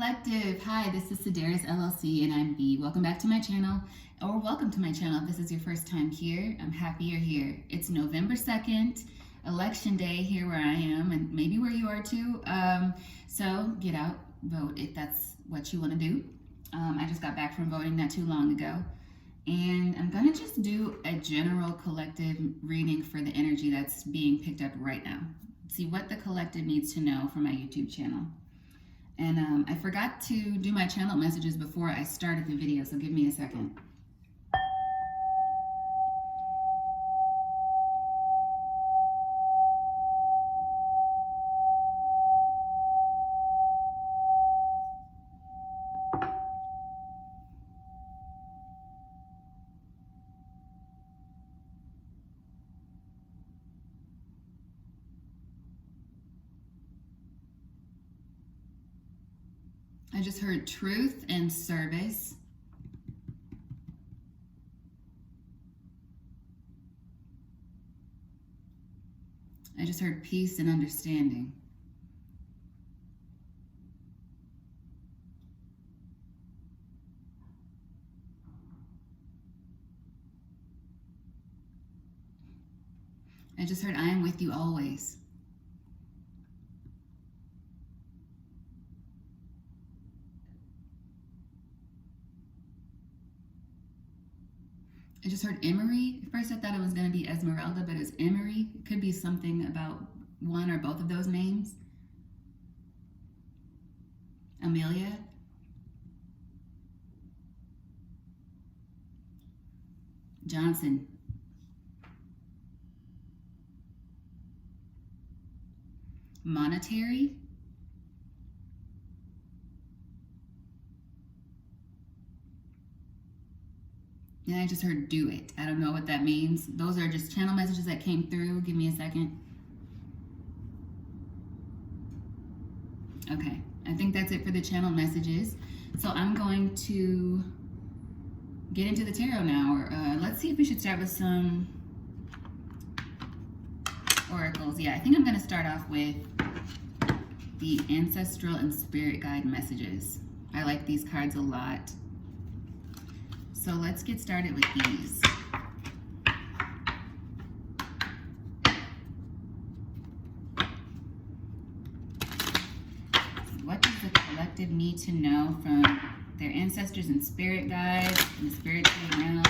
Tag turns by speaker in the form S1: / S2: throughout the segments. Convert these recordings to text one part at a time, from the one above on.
S1: Collective. Hi, this is Sedaris LLC and I'm B. Welcome back to my channel, or welcome to my channel if this is your first time here. I'm happy you're here. It's November 2nd, election day here where I am, and maybe where you are too. So get out, vote if that's what you want to do. I just got back from voting not too long ago. And I'm gonna just do a general collective reading for the energy that's being picked up right now. See what the collective needs to know for my YouTube channel. And I forgot to do my channel messages before I started the video, so give me a second. I just heard truth and service. I just heard peace and understanding. I just heard I am with you always. I just heard Emery. At first I thought it was going to be Esmeralda, but it's Emery. It could be something about one or both of those names. Amelia. Johnson. Monetary. And I just heard do it. I don't know what that means. Those are just channel messages that came through. Give me a second. Okay, I think that's it for the channel messages. So I'm going to get into the tarot now. Let's see if we should start with some oracles. Yeah, I think I'm going to start off with the Ancestral and Spirit Guide messages. I like these cards a lot. So let's get started with these. What does the collective need to know from their ancestors and spirit guides in the spiritual realm?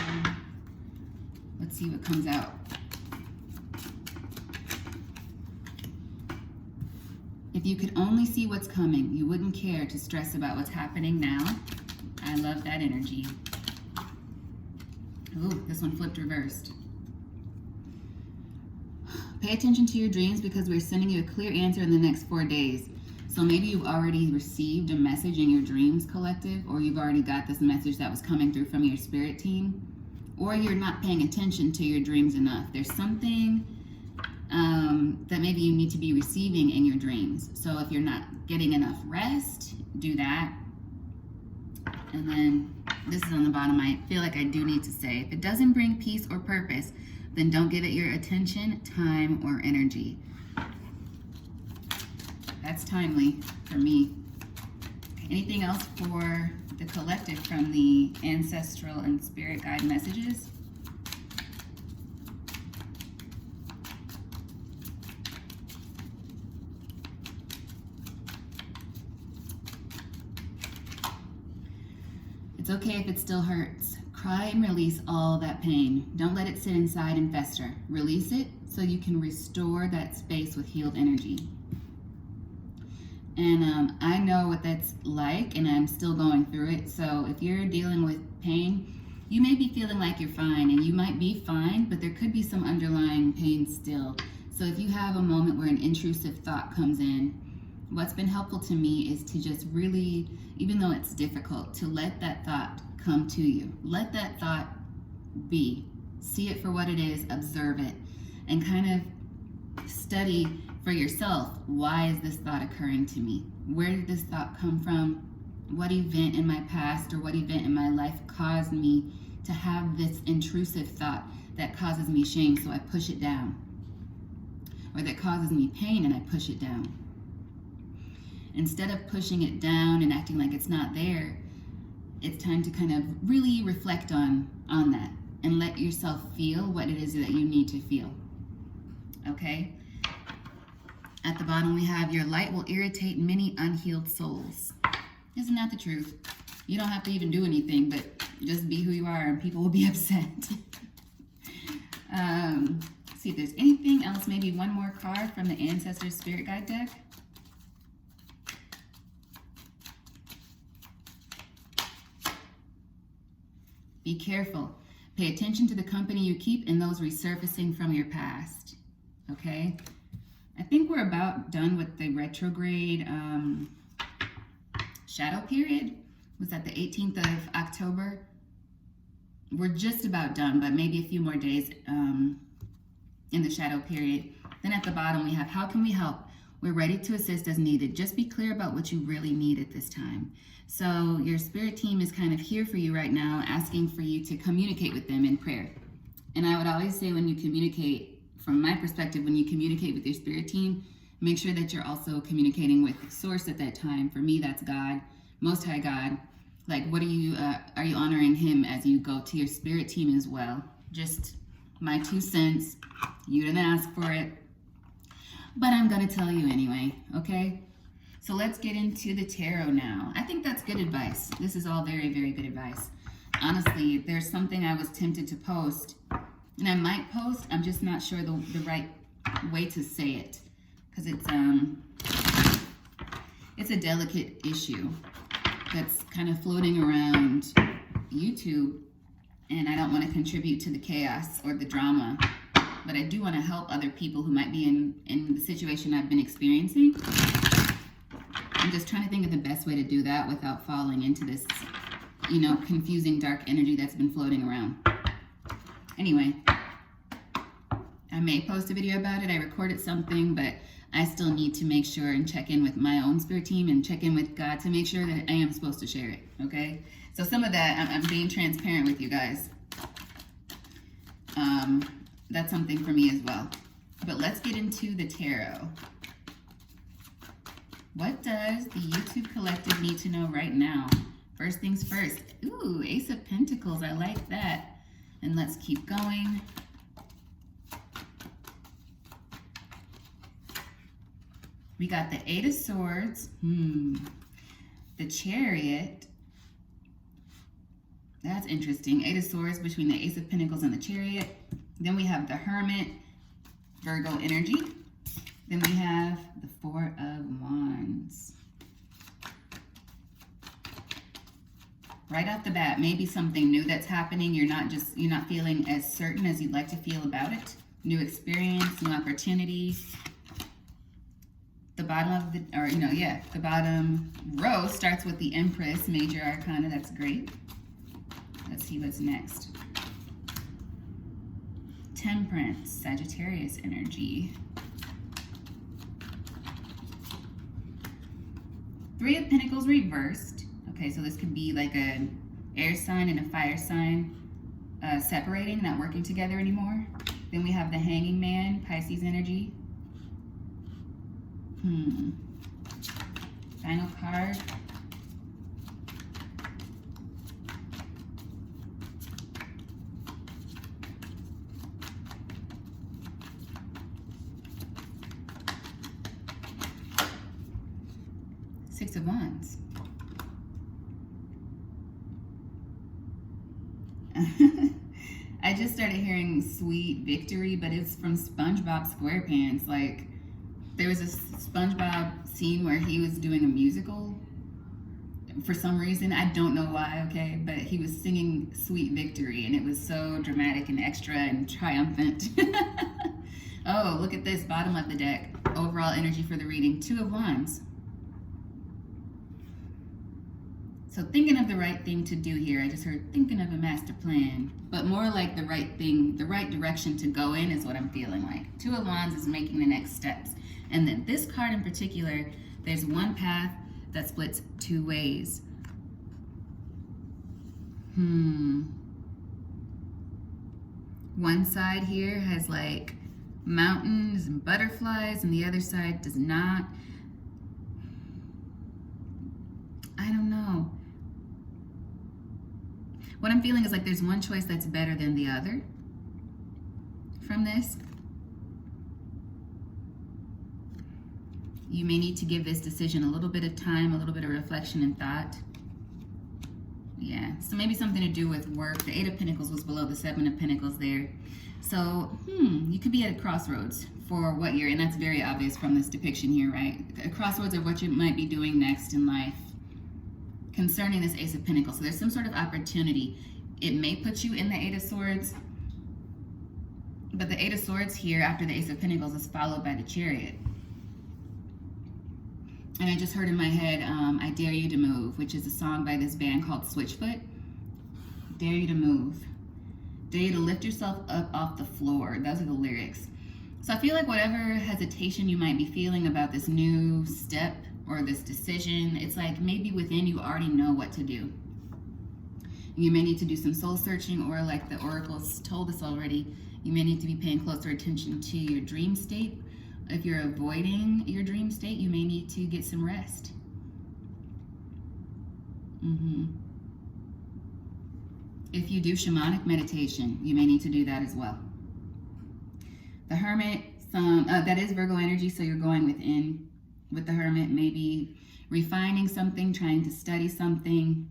S1: Let's see what comes out. If you could only see what's coming, you wouldn't care to stress about what's happening now. I love that energy. Ooh, this one flipped reversed. Pay attention to your dreams because we're sending you a clear answer in the next 4 days. So maybe you've already received a message in your dreams, collective, or you've already got this message that was coming through from your spirit team, or you're not paying attention to your dreams enough. There's something that maybe you need to be receiving in your dreams. So if you're not getting enough rest, do that. And then this is on the bottom. I feel like I do need to say, if it doesn't bring peace or purpose, then don't give it your attention, time, or energy. That's timely for me. Anything else for the collective from the Ancestral and Spirit Guide messages? It's okay if it still hurts. Cry and release all that pain. Don't let it sit inside and fester. Release it so you can restore that space with healed energy. And I know what that's like, and I'm still going through it. So if you're dealing with pain, you may be feeling like you're fine, and you might be fine, but there could be some underlying pain still. So if you have a moment where an intrusive thought comes in, what's been helpful to me is to just really, even though it's difficult, to let that thought come to you. Let that thought be. See it for what it is, observe it, and kind of study for yourself. Why is this thought occurring to me? Where did this thought come from? What event in my past or what event in my life caused me to have this intrusive thought that causes me shame, so I push it down? Or that causes me pain and I push it down? instead of pushing it down and acting like it's not there, it's time to kind of really reflect on that and let yourself feel what it is that you need to feel. Okay? At the bottom, we have, your light will irritate many unhealed souls. Isn't that the truth? You don't have to even do anything, but just be who you are and people will be upset. See if there's anything else. Maybe one more card from the Ancestral Spirit Guide deck. Be careful. Pay attention to the company you keep and those resurfacing from your past. Okay? I think we're about done with the retrograde shadow period. Was that the 18th of October? We're just about done, but maybe a few more days in the shadow period. Then at the bottom we have, how can we help? We're ready to assist as needed. Just be clear about what you really need at this time. So your spirit team is kind of here for you right now, asking for you to communicate with them in prayer. And I would always say, when you communicate, from my perspective, when you communicate with your spirit team, make sure that you're also communicating with Source at that time. For me, that's God, Most High God. Like, what are you honoring him as you go to your spirit team as well? Just my 2 cents. You didn't ask for it, but I'm gonna tell you anyway, okay? So let's get into the tarot now. I think that's good advice. This is all very, very good advice. Honestly, there's something I was tempted to post, and I might post, I'm just not sure the right way to say it, because it's a delicate issue that's kind of floating around YouTube, and I don't want to contribute to the chaos or the drama, but I do want to help other people who might be in the situation I've been experiencing. I'm just trying to think of the best way to do that without falling into this, confusing dark energy that's been floating around. Anyway, I may post a video about it. I recorded something, but I still need to make sure and check in with my own spirit team and check in with God to make sure that I am supposed to share it, okay? So some of that, I'm being transparent with you guys. That's something for me as well. But let's get into the tarot. What does the YouTube collective need to know right now? First things first. Ooh, Ace of Pentacles. I like that. And let's keep going. We got the 8 of Swords. The Chariot. That's interesting. 8 of Swords between the Ace of Pentacles and the Chariot. Then we have the Hermit, Virgo energy. Then we have the 4 of Wands. Right off the bat, maybe something new that's happening. You're not feeling as certain as you'd like to feel about it. New experience, new opportunity. The bottom of the bottom row starts with the Empress, Major Arcana. That's great. Let's see what's next. Temperance, Sagittarius energy. 3 of Pentacles reversed. Okay, so this could be like an air sign and a fire sign separating, not working together anymore. Then we have the Hanging Man, Pisces energy. Final card. Six of Wands. I just started hearing Sweet Victory, but it's from SpongeBob SquarePants. Like, there was a SpongeBob scene where he was doing a musical for some reason. I don't know why, okay? But he was singing Sweet Victory, and it was so dramatic and extra and triumphant. Oh, look at this, bottom of the deck. Overall energy for the reading, 2 of Wands. So thinking of the right thing to do here. I just heard thinking of a master plan, but more like the right thing, the right direction to go in is what I'm feeling like. 2 of Wands is making the next steps. And then this card in particular, there's one path that splits 2 ways. One side here has like mountains and butterflies, and the other side does not. What I'm feeling is like there's one choice that's better than the other from this. You may need to give this decision a little bit of time, a little bit of reflection and thought. Yeah, so maybe something to do with work. The Eight of Pentacles was below the Seven of Pentacles there. So, you could be at a crossroads for what you're, and that's very obvious from this depiction here, right? A crossroads of what you might be doing next in life concerning this Ace of Pentacles. So there's some sort of opportunity. It may put you in the Eight of Swords, but the Eight of Swords here after the Ace of Pentacles is followed by the Chariot. And I just heard in my head, I Dare You to Move, which is a song by this band called Switchfoot. Dare you to move. Dare you to lift yourself up off the floor. Those are the lyrics. So I feel like whatever hesitation you might be feeling about this new step or this decision, it's like maybe within you already know what to do. You may need to do some soul searching, or like the oracles told us already, you may need to be paying closer attention to your dream state. If you're avoiding your dream state, you may need to get some rest. If you do shamanic meditation, you may need to do that as well. The Hermit, that is Virgo energy, so you're going within with the Hermit, maybe refining something, trying to study something.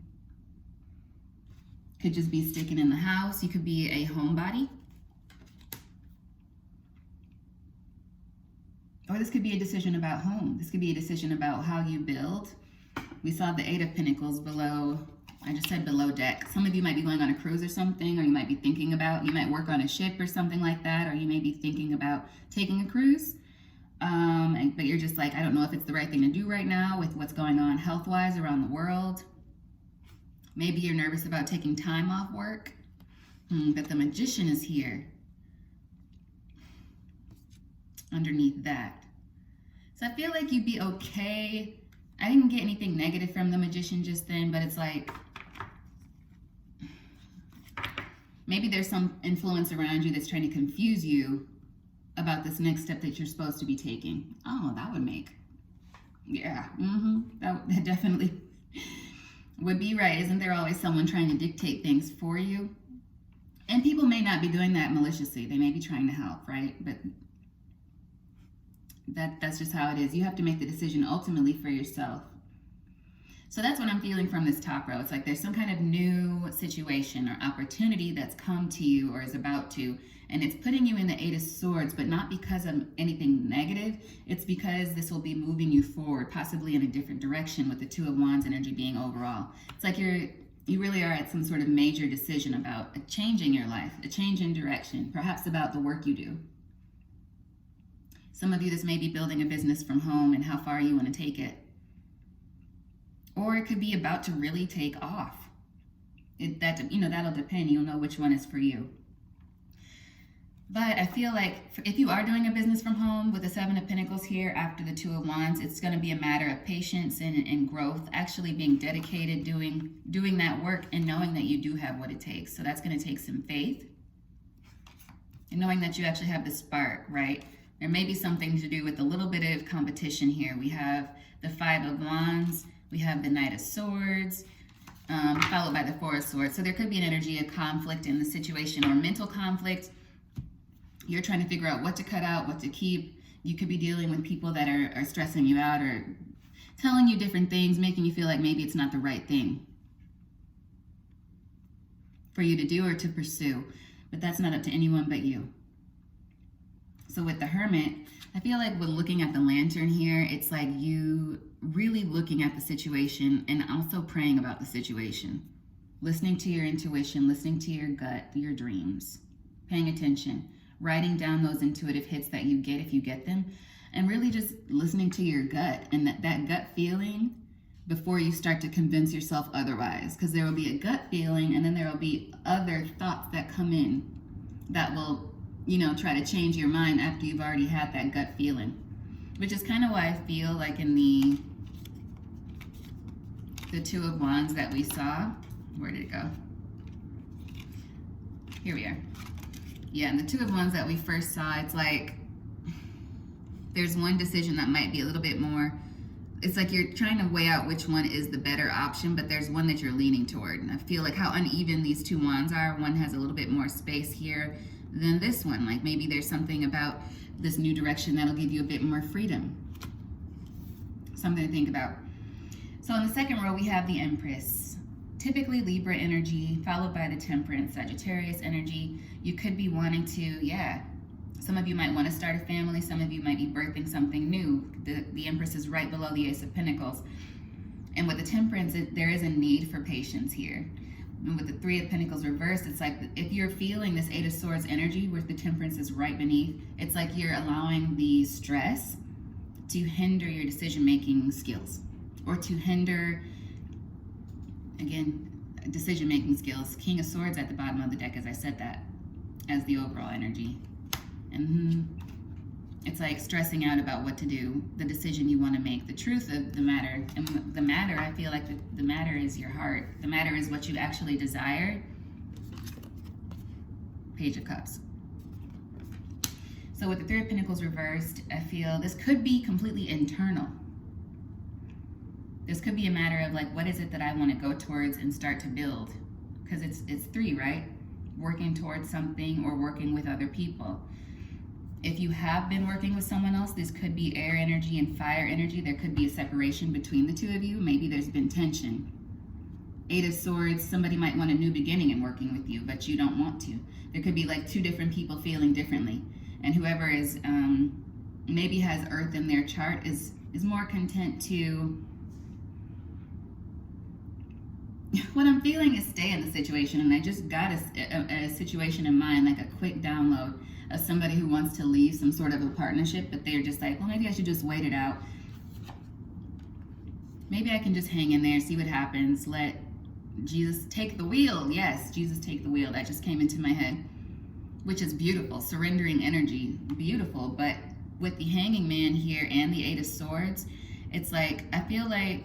S1: Could just be sticking in the house. You could be a homebody. Or this could be a decision about home. This could be a decision about how you build. We saw the Eight of Pentacles below, I just said below deck. Some of you might be going on a cruise or something, or you might be thinking about, you might work on a ship or something like that, or you may be thinking about taking a cruise. But you're just like, I don't know if it's the right thing to do right now with what's going on health-wise around the world. Maybe you're nervous about taking time off work. But the Magician is here underneath that. So I feel like you'd be okay. I didn't get anything negative from the Magician just then, but it's like maybe there's some influence around you that's trying to confuse you about this next step that you're supposed to be taking. Oh, that would make, yeah, that definitely would be right. Isn't there always someone trying to dictate things for you? And people may not be doing that maliciously. They may be trying to help, right? But that's just how it is. You have to make the decision ultimately for yourself. So that's what I'm feeling from this top row. It's like there's some kind of new situation or opportunity that's come to you or is about to, and it's putting you in the Eight of Swords, but not because of anything negative. It's because this will be moving you forward, possibly in a different direction, with the Two of Wands energy being overall. It's like you really are at some sort of major decision about a change in your life, a change in direction, perhaps about the work you do. Some of you, this may be building a business from home and how far you want to take it. Or it could be about to really take off. That'll depend. You'll know which one is for you. But I feel like if you are doing a business from home with the Seven of Pentacles here after the Two of Wands, it's going to be a matter of patience and growth, actually being dedicated, doing that work and knowing that you do have what it takes. So that's going to take some faith and knowing that you actually have the spark, right? There may be something to do with a little bit of competition here. We have the Five of Wands, we have the Knight of Swords, followed by the Four of Swords. So there could be an energy of conflict in the situation or mental conflict. You're trying to figure out what to cut out, what to keep. You could be dealing with people that are stressing you out or telling you different things, making you feel like maybe it's not the right thing for you to do or to pursue. But that's not up to anyone but you. So with the Hermit, I feel like with looking at the Lantern here, it's like you really looking at the situation and also praying about the situation. Listening to your intuition, listening to your gut, your dreams, paying attention, writing down those intuitive hits that you get if you get them, and really just listening to your gut and that gut feeling before you start to convince yourself otherwise. Because there will be a gut feeling and then there will be other thoughts that come in that will try to change your mind after you've already had that gut feeling. Which is kind of why I feel like in the Two of Wands that we saw, where did it go? Here we are. Yeah, in the Two of Wands that we first saw, it's like there's one decision that might be a little bit more, it's like you're trying to weigh out which one is the better option, but there's one that you're leaning toward. And I feel like how uneven these two wands are. One has a little bit more space here than this one. Like maybe there's something about this new direction that'll give you a bit more freedom. Something to think about. So in the second row, we have the Empress. Typically Libra energy, followed by the Temperance, Sagittarius energy. You could be wanting to, some of you might want to start a family. Some of you might be birthing something new. The Empress is right below the Ace of Pentacles. And with the Temperance, there is a need for patience here. And with the Three of Pentacles reversed, it's like if you're feeling this Eight of Swords energy where the Temperance is right beneath, it's like you're allowing the stress to hinder your decision-making skills, or to hinder, again, decision-making skills. King of Swords at the bottom of the deck, as I said that, as the overall energy. And it's like stressing out about what to do, the decision you want to make, the truth of the matter. And the matter, I feel like the matter is your heart. The matter is what you actually desire. Page of Cups. So with the Three of Pentacles reversed, I feel this could be completely internal. This could be a matter of like, what is it that I want to go towards and start to build? Because it's three, right? Working towards something or working with other people. If you have been working with someone else, this could be air energy and fire energy. There could be a separation between the two of you. Maybe there's been tension. Eight of Swords, somebody might want a new beginning in working with you, but you don't want to. There could be like two different people feeling differently. And whoever is maybe has Earth in their chart is more content to, what I'm feeling is stay in the situation. And I just got a situation in mind, like a quick download of somebody who wants to leave some sort of a partnership, but they're just like, well, maybe I should just wait it out. Maybe I can just hang in there, see what happens. Let Jesus take the wheel. Yes, Jesus take the wheel. That just came into my head, which is beautiful. Surrendering energy, beautiful. But with the Hanging Man here and the Eight of Swords, it's like, I feel like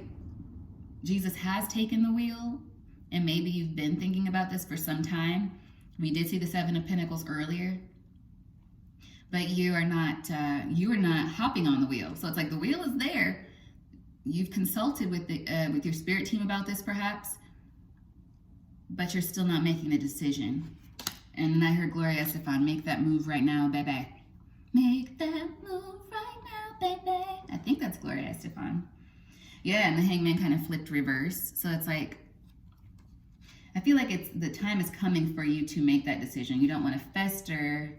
S1: Jesus has taken the wheel, and maybe you've been thinking about this for some time. We did see the Seven of Pentacles earlier, but you are not hopping on the wheel. So it's like the wheel is there. You've consulted with your spirit team about this perhaps, but you're still not making the decision. And then I heard Gloria Estefan, make that move right now, baby. Make that move right now, baby. I think that's Gloria Estefan. Yeah, and the Hangman kind of flipped reverse. So it's like, I feel like the time is coming for you to make that decision. You don't want to fester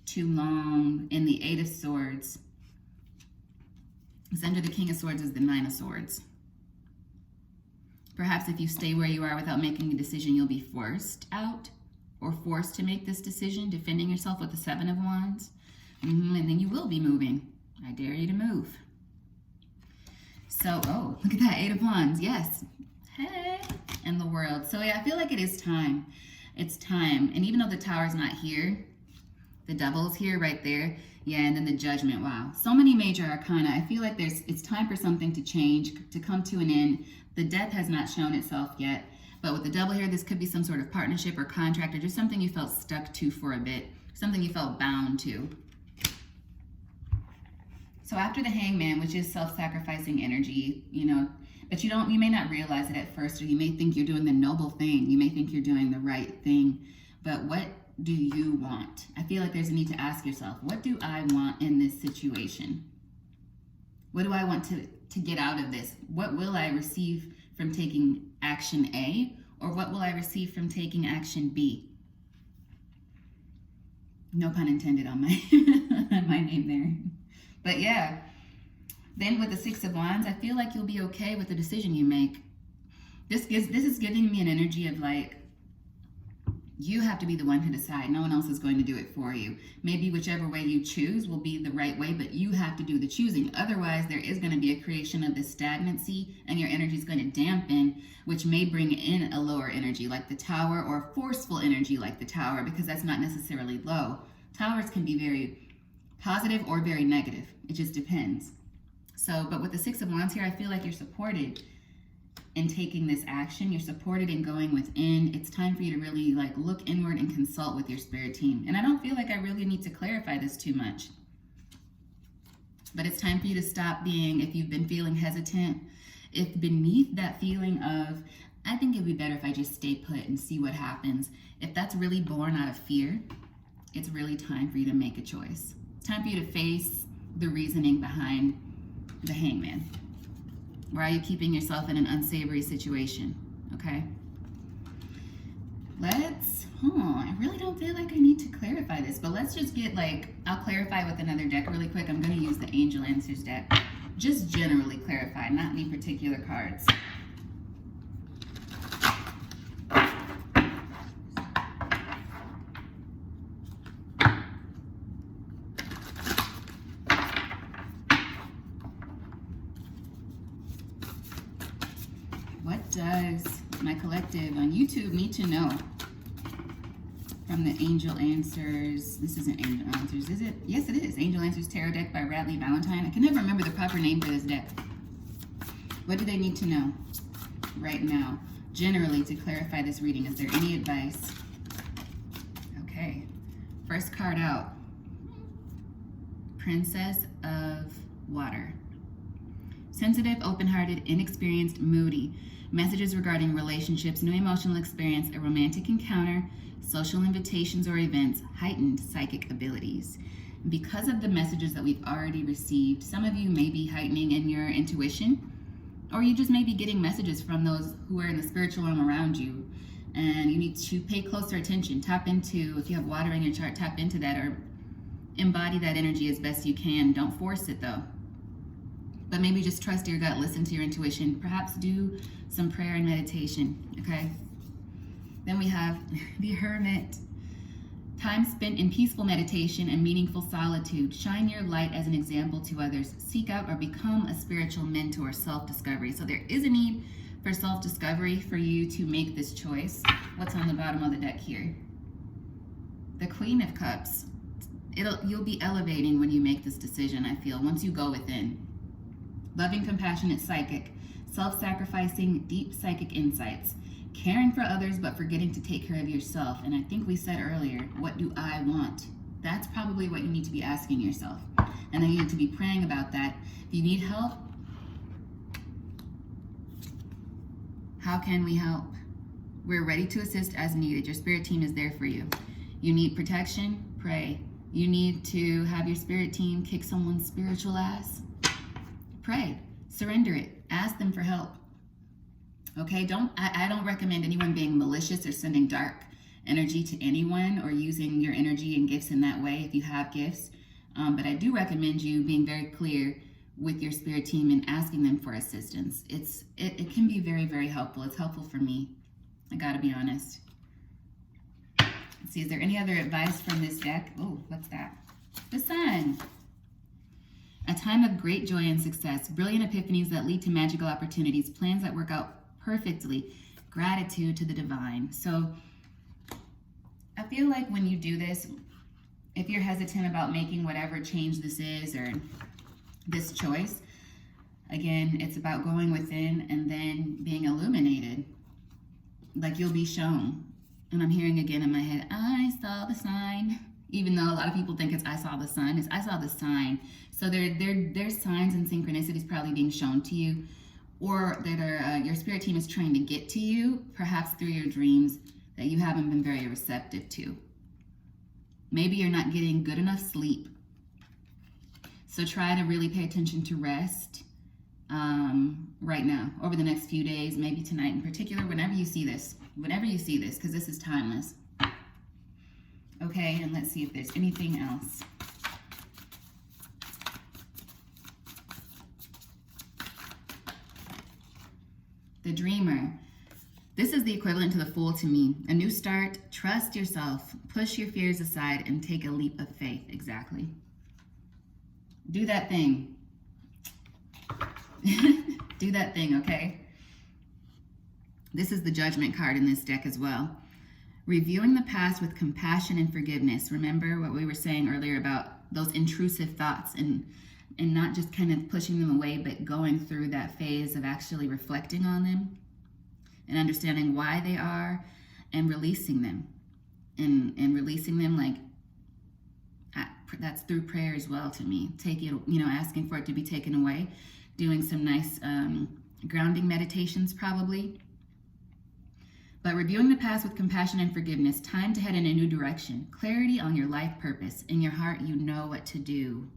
S1: too long in the Eight of Swords. Because under the King of Swords is the Nine of Swords. Perhaps if you stay where you are without making a decision, you'll be forced out or forced to make this decision, defending yourself with the Seven of Wands. And then you will be moving. I dare you to move. So, oh, look at that, Eight of Wands. Yes. Hey. And the World. So yeah, I feel like it is time. It's time. And even though the Tower's not here, the Devil's here right there. Yeah, and then the Judgment. Wow. So many major arcana. I feel like it's time for something to change, to come to an end. The Death has not shown itself yet. But with the Devil here, this could be some sort of partnership or contract or just something you felt stuck to for a bit. Something you felt bound to. So after the Hangman, which is self-sacrificing energy, but you may not realize it at first, or you may think you're doing the noble thing. You may think you're doing the right thing. But what do you want? I feel like there's a need to ask yourself, what do I want in this situation? What do I want to get out of this? What will I receive from taking action A, or what will I receive from taking action B? No pun intended on my on my name there. But yeah, then with the Six of Wands, I feel like you'll be okay with the decision you make. This is giving me an energy of like, you have to be the one to decide. No one else is going to do it for you. Maybe whichever way you choose will be the right way, but you have to do the choosing. Otherwise, there is going to be a creation of this stagnancy, and your energy is going to dampen, which may bring in a lower energy like the Tower, or forceful energy like the Tower, because that's not necessarily low. Towers can be very positive or very negative. It just depends. So, but with the Six of Wands here, I feel like you're supported in taking this action. You're supported in going within. It's time for you to really like look inward and consult with your spirit team. And I don't feel like I really need to clarify this too much. But it's time for you to stop being, if you've been feeling hesitant, if beneath that feeling of, I think it'd be better if I just stay put and see what happens, if that's really born out of fear, it's really time for you to make a choice. It's time for you to face the reasoning behind the Hangman. Why are you keeping yourself in an unsavory situation? Okay? I really don't feel like I need to clarify this, but let's just get I'll clarify with another deck really quick. I'm going to use the Angel Answers deck. Just generally clarify, not any particular cards. What does my collective on YouTube need to know from the Angel Answers? This isn't Angel Answers, is it? Yes, it is. Angel Answers Tarot deck by Radley Valentine. I can never remember the proper name for this deck. What do they need to know right now, generally, to clarify this reading? Is there any advice? Okay. First card out. Princess of Water. Sensitive, open-hearted, inexperienced, moody. Messages regarding relationships, new emotional experience, a romantic encounter, social invitations or events, heightened psychic abilities. Because of the messages that we've already received, some of you may be heightening in your intuition, or you just may be getting messages from those who are in the spiritual realm around you, and you need to pay closer attention. Tap into, if you have water in your chart, tap into that or embody that energy as best you can. Don't force it though. But maybe just trust your gut, listen to your intuition, perhaps do some prayer and meditation, okay? Then we have the Hermit. Time spent in peaceful meditation and meaningful solitude. Shine your light as an example to others. Seek out or become a spiritual mentor, self-discovery. So there is a need for self-discovery for you to make this choice. What's on the bottom of the deck here? The Queen of Cups. You'll be elevating when you make this decision, I feel, once you go within. Loving, compassionate, psychic, self-sacrificing, deep psychic insights, caring for others but forgetting to take care of yourself. And I think we said earlier, what do I want? That's probably what you need to be asking yourself. And then you need to be praying about that. If you need help, how can we help? We're ready to assist as needed. Your spirit team is there for you. You need protection? Pray. You need to have your spirit team kick someone's spiritual ass? Pray, surrender it, ask them for help. Okay, I don't recommend anyone being malicious or sending dark energy to anyone or using your energy and gifts in that way if you have gifts. But I do recommend you being very clear with your spirit team and asking them for assistance. It can be very, very helpful. It's helpful for me. I gotta be honest. Let's see, is there any other advice from this deck? Oh, what's that? The Sun. A time of great joy and success, brilliant epiphanies that lead to magical opportunities, plans that work out perfectly, gratitude to the divine. So I feel like when you do this, if you're hesitant about making whatever change this is or this choice, again, it's about going within and then being illuminated. Like you'll be shown. And I'm hearing again in my head, I saw the sign. Even though a lot of people think it's I saw the sun, it's I saw the sign. So there's signs and synchronicities probably being shown to you, or that your spirit team is trying to get to you, perhaps through your dreams, that you haven't been very receptive to. Maybe you're not getting good enough sleep. So try to really pay attention to rest right now, over the next few days, maybe tonight in particular, whenever you see this, because this is timeless. Okay, and let's see if there's anything else. The Dreamer. This is the equivalent to the Fool to me. A new start, trust yourself, push your fears aside, and take a leap of faith. Exactly. Do that thing. Do that thing, okay? This is the Judgment card in this deck as well. Reviewing the past with compassion and forgiveness. Remember what we were saying earlier about those intrusive thoughts and not just kind of pushing them away, but going through that phase of actually reflecting on them and understanding why they are and releasing them. And releasing them, like that's through prayer as well to me. Take it, you know, asking for it to be taken away, doing some nice grounding meditations probably. But reviewing the past with compassion and forgiveness, time to head in a new direction, clarity on your life purpose. In your heart, you know what to do.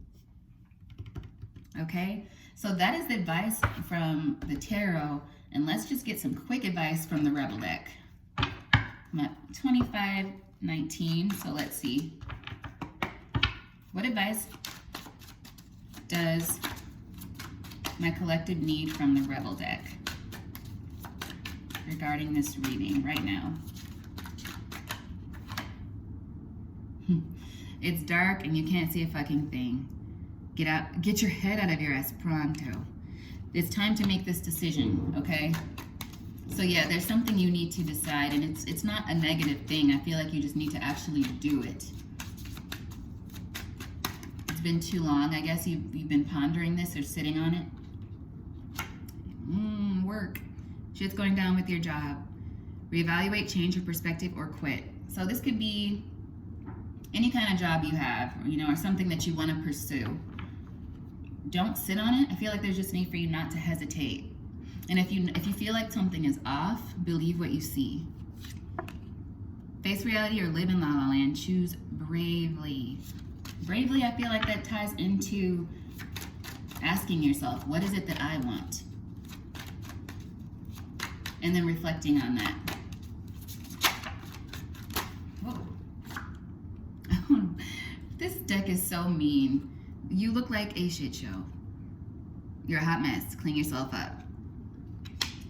S1: Okay, so that is the advice from the tarot, and let's just get some quick advice from the Rebel deck. I'm at 2519, so let's see. What advice does my collective need from the Rebel deck regarding this reading right now? It's dark and you can't see a fucking thing. Get your head out of your ass pronto. It's time to make this decision, okay? So yeah, there's something you need to decide, and it's not a negative thing. I feel like you just need to actually do it. It's been too long. I guess you've been pondering this or sitting on it. Work. Shit's going down with your job. Reevaluate, change your perspective, or quit. So this could be any kind of job you have, you know, or something that you want to pursue. Don't sit on it. I feel like there's just a need for you not to hesitate. And if you feel like something is off, believe what you see. Face reality or live in La La Land. Choose bravely. Bravely, I feel like that ties into asking yourself, what is it that I want? And then reflecting on that. Whoa. This deck is so mean. You look like a shit show. You're a hot mess. Clean yourself up.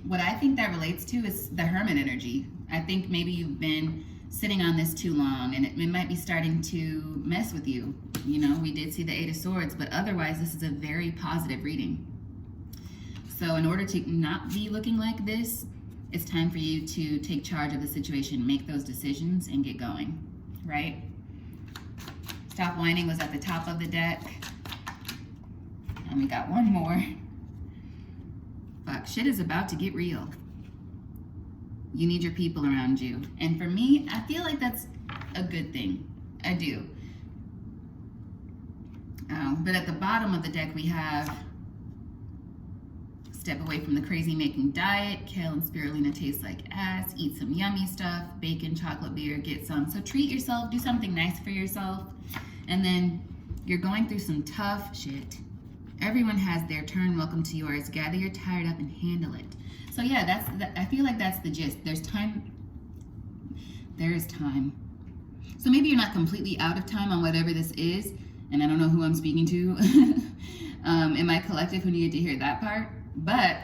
S1: What I think that relates to is the Hermit energy. I think maybe you've been sitting on this too long, and it might be starting to mess with you. You know, we did see the Eight of Swords, but otherwise this is a very positive reading. So in order to not be looking like this, it's time for you to take charge of the situation, make those decisions, and get going, right? Stop Whining was at the top of the deck. And we got one more. Fuck, shit is about to get real. You need your people around you. And for me, I feel like that's a good thing. I do. But at the bottom of the deck, we have step away from the crazy making diet. Kale and spirulina taste like ass. Eat some yummy stuff. Bacon, chocolate, beer, get some. So treat yourself. Do something nice for yourself. And then you're going through some tough shit. Everyone has their turn. Welcome to yours. Gather your tired up and handle it. So yeah, I feel like that's the gist. There's time. There is time. So maybe you're not completely out of time on whatever this is. And I don't know who I'm speaking to in my collective who needed to hear that part. But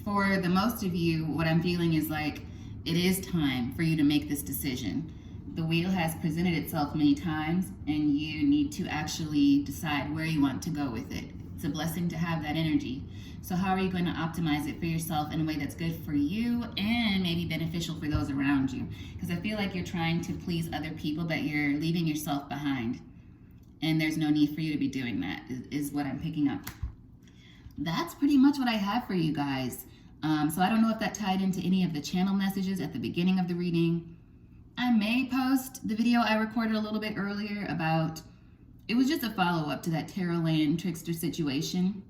S1: for the most of you, what I'm feeling is like it is time for you to make this decision. The wheel has presented itself many times, and you need to actually decide where you want to go with it. It's a blessing to have that energy. So how are you going to optimize it for yourself in a way that's good for you and maybe beneficial for those around you? Because I feel like you're trying to please other people, but you're leaving yourself behind. And there's no need for you to be doing that, is what I'm picking up. That's pretty much what I have for you guys. So I don't know if that tied into any of the channel messages at the beginning of the reading. I may post the video I recorded a little bit earlier about, it was just a follow-up to that tarot land trickster situation.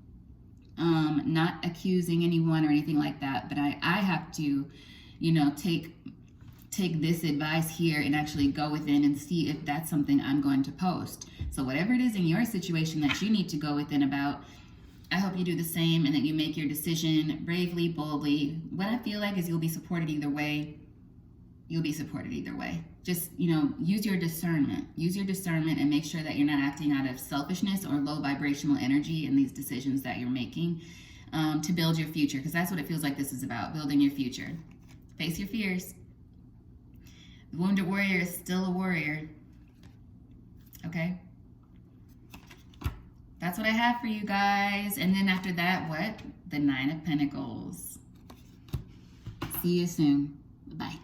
S1: Not accusing anyone or anything like that, but I have to, you know, take this advice here and actually go within and see if that's something I'm going to post. So whatever it is in your situation that you need to go within about, I hope you do the same and that you make your decision bravely, boldly. What I feel like is you'll be supported either way. You'll be supported either way. Just, you know, use your discernment. Use your discernment and make sure that you're not acting out of selfishness or low vibrational energy in these decisions that you're making to build your future, because that's what it feels like this is about, building your future. Face your fears. The wounded warrior is still a warrior. Okay? That's what I have for you guys. And then after that, what? The Nine of Pentacles. See you soon. Bye.